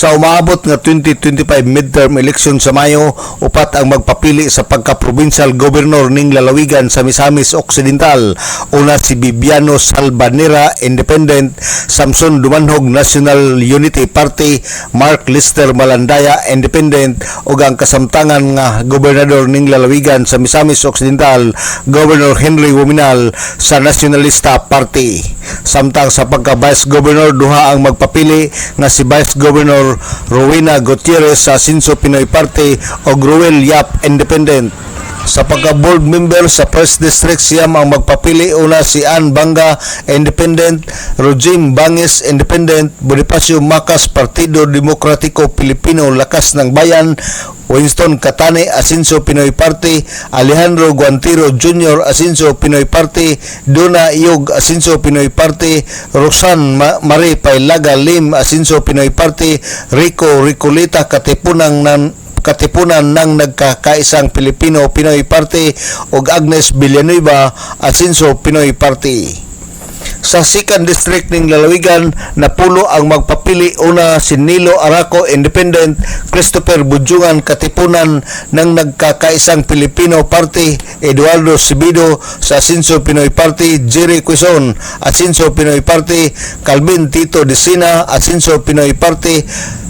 Sa umaabot nga 2025 midterm election sa Mayo, upat ang magpapili sa pagka-provincial governor ning lalawigan sa Misamis Occidental. Una si Bibiano Salvanera, Independent; Samson Dumanhog, National Unity Party; Mark Lister Malandaya, Independent; ug ang kasamtangan nga gobernador ning lalawigan sa Misamis Occidental, Governor Henry Wuminal sa Nacionalista Party. Samtang sa pagka-vice governor, duha ang magpapili nga si Vice Governor Rowena Gutierrez sa Asinso Pinoy Party o Ruel Yap, Independent. Sa pagka-board member sa 1st District, siyam ang magpapili. Una si Ann Banga, Independent; Rojim Bangis, Independent; Bonifacio Macas, Partido Demokratiko Pilipino Lakas ng Bayan; Winston Catane, Asinso Pinoy Party; Alejandro Guantiro Jr., Asinso Pinoy Party; Duna Iyog, Asinso Pinoy Party; Rosan Marie Pailaga Lim, Asinso Pinoy Party; Rico Ricolita, Katipunan ng Nagkakaisang Pilipino Pinoy Party; ug Agnes Villanueva, Asinso Pinoy Party. Sa 2nd District ning lalawigan, napulo ang magpapili. Una si Nilo Araco, Independent; Christopher Budjungan, Katipunan ng Nagkakaisang Pilipino Party; Eduardo Sibido sa Asinso Pinoy Party; Jerry Quezon, Asinso Pinoy Party; Calvin Tito Desina, Asinso Pinoy Party;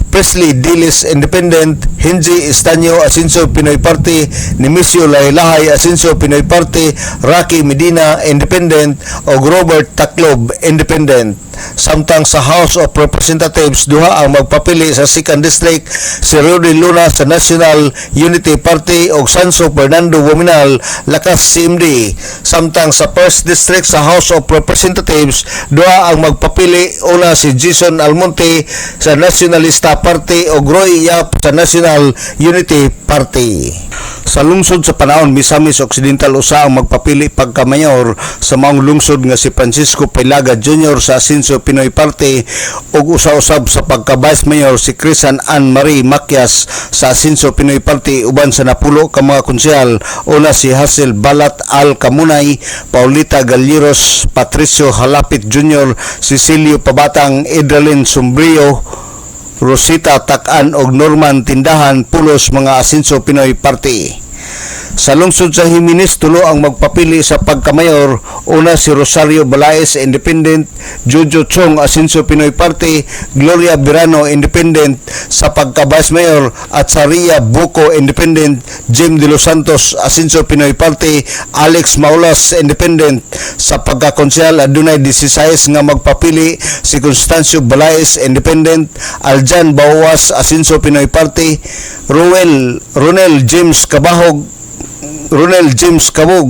Presley Dilis, Independent; Hinji Estanyo, Asinso Pinoy Party; Nemesio Laylahay, Asinso Pinoy Party; Rocky Medina, Independent; o Robert Taclob, Independent. Samtang sa House of Representatives, duha ang magpapili. Sa 2nd District, si Rudy Luna sa National Unity Party o Sanso Fernando Wuminal, Lakas CMD. Samtang sa 1st District sa House of Representatives, duha ang magpapili. Una si Jason Almonte sa Nacionalista Party o Roy Yap sa National Unity Party. Sa lungsod sa Panaon, Misamis Occidental, usa ang magpapili pagka-mayor sa maong lungsod nga si Francisco Pailaga Jr. sa Asinso Pinoy Party ug usa-usab sa pagka-vice mayor si Crisan Ann Marie Macias sa Asinso Pinoy Party uban sa napulo ka mga konsehal. Una si Hazel Balat Al Camunay, Paulita Galleros, Patricio Halapit Jr., Cecilio Pabatang, Edralyn Sombrio, Rosita Takan og Norman Tindahan, pulos mga Asinso Pinoy Party. Sa lungsod sa Jimenez, tulo ang magpapili sa pagkamayor. Una si Rosario Balaes, Independent; Jojo Chong, Asinso Pinoy Party; Gloria Birano, Independent; sa pagka-vice mayor at Saria Buko, Independent; Jim De Los Santos, Asinso Pinoy Party; Alex Maulas, Independent. Sa pagka-konsehal, adunay 16 nga magpapili. Si Constancio Balaes, Independent; Aljan Bawas, Asinso Pinoy Party; Ronel James Cabog,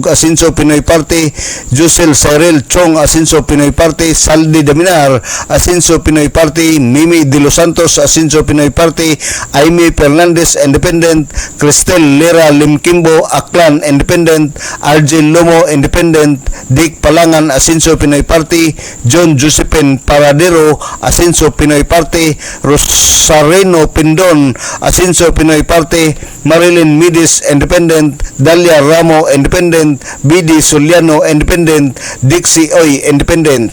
Asinso Pinoy Party; Josel Cyril Chong, Asinso Pinoy Party; Saldi Daminar, Asinso Pinoy Party; Mimi De Los Santos, Asinso Pinoy Party; Aimee Fernandez, Independent; Cristel Lera Limkimbo, Aklan, Independent; Argel Lomo, Independent; Dick Palangan, Asinso Pinoy Party; John Josephine Paradero, Asinso Pinoy Party; Rosareno Pindon, Asinso Pinoy Party; Marilyn Midis, Independent; Dalia Ramo, Independent; BD Soliano, Independent; Dixie Oy, Independent.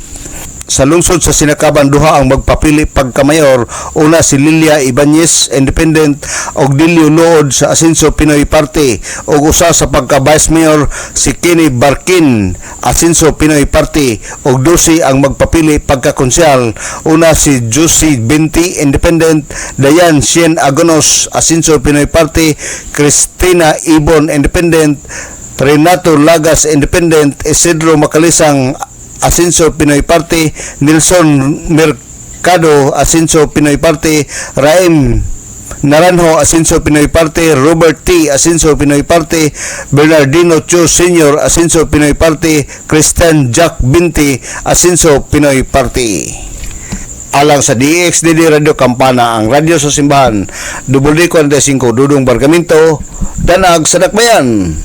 Sa lungsod sa Sinakaban, duha ang magpapili pagkamayor. Una si Lilia Ibanez, Independent; og Dilio Lood sa Asinso Pinoy Party. Og usa sa pagka-vice mayor si Kenny Barkin, Asinso Pinoy Party. Og 12 ang magpapili pagka-konsyal. Una si Josie Binti, Independent; Dayan Sien Agonos, Asinso Pinoy Party; Cristina Ibon, Independent; Renato Lagas, Independent; Isidro Macalisang, Asinso Pinoy Party; Nelson Mercado, Asinso Pinoy Party; Raim Naranjo, Asinso Pinoy Party; Robert T., Asinso Pinoy Party; Bernardino Cho Sr., Asinso Pinoy Party; Christian Jack Binti, Asinso Pinoy Party. Alang sa DXDD Radio Kampana, ang radyo sa simbahan, WD45 Dudong Bargamento, Danag sa Dakbayan.